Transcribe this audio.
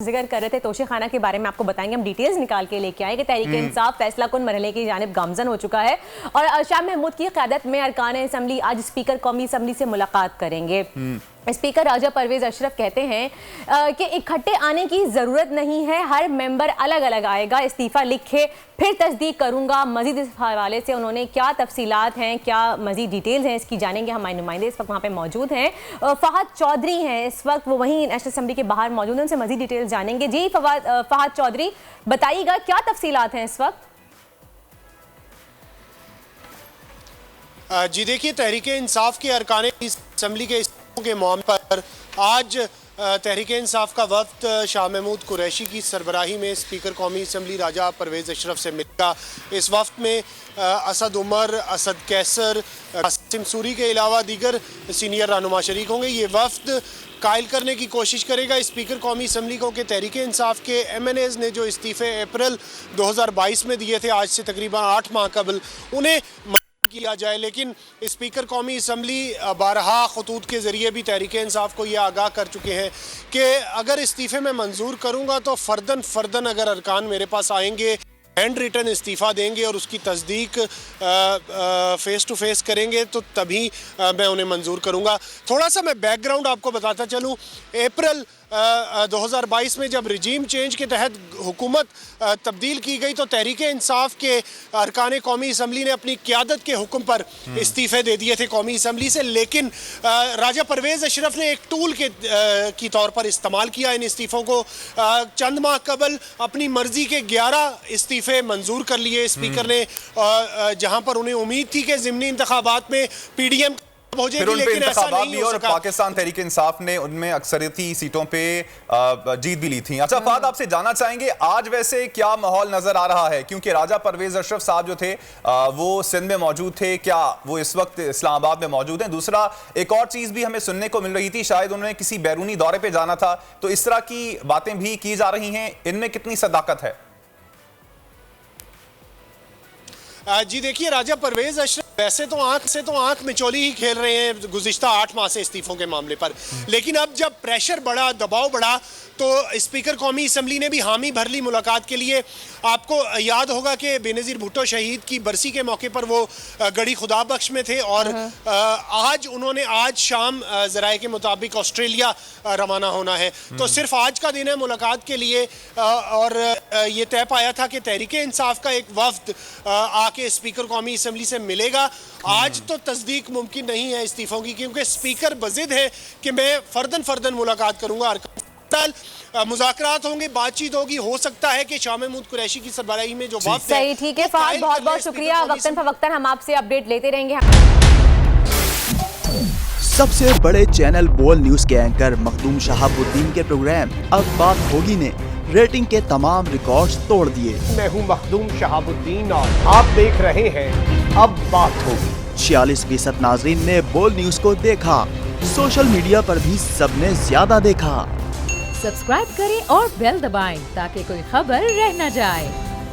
जिक्र कर रहे थे तोशे खाना के बारे में, आपको बताएंगे, हम डिटेल्स निकाल के लेके आए कि तहरीक इंसाफ फैसला कुन मरहले की जानिब गामजन हो चुका है और शाह महमूद की क़यादत में अरकान असम्बली आज स्पीकर कौमी असम्बली से मुलाकात करेंगे। स्पीकर राजा परवेज अशरफ कहते हैं कि इकट्ठे आने की ज़रूरत नहीं है, हर मेंबर अलग अलग आएगा, इस्तीफ़ा लिखे फिर तस्दीक करूंगा। मजीद इस हवाले से उन्होंने क्या तफसीलात हैं, क्या मजीद डिटेल्स हैं, इसकी जानेंगे। हमारे नुमाइंदे इस वक्त वहाँ पे मौजूद हैं। फहद चौधरी हैं इस वक्त, वो वहीं नेशनल असम्बली के बाहर मौजूद हैं, उनसे मजीद डिटेल्स जानेंगे। जी फहद चौधरी, बताइएगा क्या तफसीलात हैं इस वक्त? जी देखिए, तहरीक इंसाफ के अरकान असम्बली के मामले पर आज तहरीक इंसाफ का वफ्द शाह महमूद कुरैशी की सरबराही में स्पीकर कौमी असम्बली राजा परवेज अशरफ से मिलेगा। इस वफ्द में असद उमर, असद कैसर, कासिम सूरी के अलावा दीगर सीनियर रहनुमा शरीक होंगे। ये वफ्द कायल करने की कोशिश करेगा स्पीकर कौमी असम्बली को कि तहरीक इंसाफ के MNAs ने जो इस्तीफ़े अप्रैल 2022 में दिए थे, आज से तकरीबन 8 माह कबल, उन्हें किया जाए। लेकिन स्पीकर कौमी असम्बली बारहा खतूत के ज़रिए भी तहरीक इंसाफ को यह आगाह कर चुके हैं कि अगर इस्तीफ़े में मंजूर करूँगा तो फ़र्दन अगर अरकान मेरे पास आएंगे, हैंड रिटन इस्तीफ़ा देंगे और उसकी तस्दीक फ़ेस टू फेस करेंगे तो तभी मैं उन्हें मंजूर करूँगा। थोड़ा सा मैं बैकग्राउंड आपको बताता चलूँ। अप्रैल 2022 में जब रिजीम चेंज के तहत हुकूमत तब्दील की गई तो तहरीक इंसाफ के अरकान कौमी असम्बली ने अपनी क़यादत के हुक्म पर इस्तीफ़े दे दिए थे कौमी असम्बली से। लेकिन राजा परवेज़ अशरफ ने एक टूल की तौर पर इस्तेमाल किया इन इस्तीफ़ों को। चंद माह कबल अपनी मर्ज़ी के 11 इस्तीफ़े मंजूर कर लिए स्पीकर ने, जहाँ पर उन्हें उम्मीद थी कि ज़िमनी इंतखाबात में PDM फिर उन पे इंतखाबात भी और पाकिस्तान तहरीक इंसाफ ने उनमें अक्सरियती सीटों पे जीत भी ली थी। अच्छा फहद, आपसे जानना चाहेंगे आज वैसे क्या माहौल नजर आ रहा है, क्योंकि राजा परवेज अशरफ साहब जो थे वो सिंध में मौजूद थे, क्या वो इस वक्त इस्लामाबाद में मौजूद हैं? दूसरा, एक और चीज भी हमें सुनने को मिल रही थी, शायद उन्होंने किसी बैरूनी दौरे पे जाना था, तो इस तरह की बातें भी की जा रही हैं, इनमें कितनी सदाकत है? जी देखिए, राजा परवेज अशरफ वैसे तो आंख मिचौली ही खेल रहे हैं गुज़िश्ता 8 माह से इस्तीफों के मामले पर, लेकिन अब जब प्रेशर बढ़ा, दबाव बढ़ा, तो स्पीकर कौमी असम्बली ने भी हामी भर ली मुलाकात के लिए। आपको याद होगा कि बेनज़ीर भुट्टो शहीद की बरसी के मौके पर वो गढ़ी खुदा बख्श में थे और आज शाम ज़राए के मुताबिक ऑस्ट्रेलिया रवाना होना है। तो सिर्फ आज का दिन है मुलाकात के लिए और ये तय पाया था कि तहरीक इंसाफ का एक वफ्द आके स्पीकर कौमी असम्बली से मिलेगा। आज तो तस्दीक मुमकिन नहीं है इस्तीफों की, क्योंकि स्पीकर बज़िद है कि मैं फ़र्दन मुलाकात करूंगा। मुज़ाकरात होंगे, बातचीत होगी, हो सकता है कि शाह महमूद कुरैशी की सरबराही में जो वक्त सही, ठीक है फहद, बहुत बहुत शुक्रिया। वक्तन हम आपसे अपडेट लेते रहेंगे। सबसे बड़े चैनल बोल न्यूज के एंकर मखदूम शहाबुद्दीन के प्रोग्राम अब बात होगी ने रेटिंग के तमाम रिकॉर्ड्स तोड़ दिए। मैं हूं मखदूम शहाबुद्दीन और आप देख रहे हैं अब बात होगी। 46% नाजरीन ने बोल न्यूज को देखा, सोशल मीडिया पर भी सबने ज्यादा देखा। सब्सक्राइब करें और बेल दबाएं ताकि कोई खबर रह न जाए।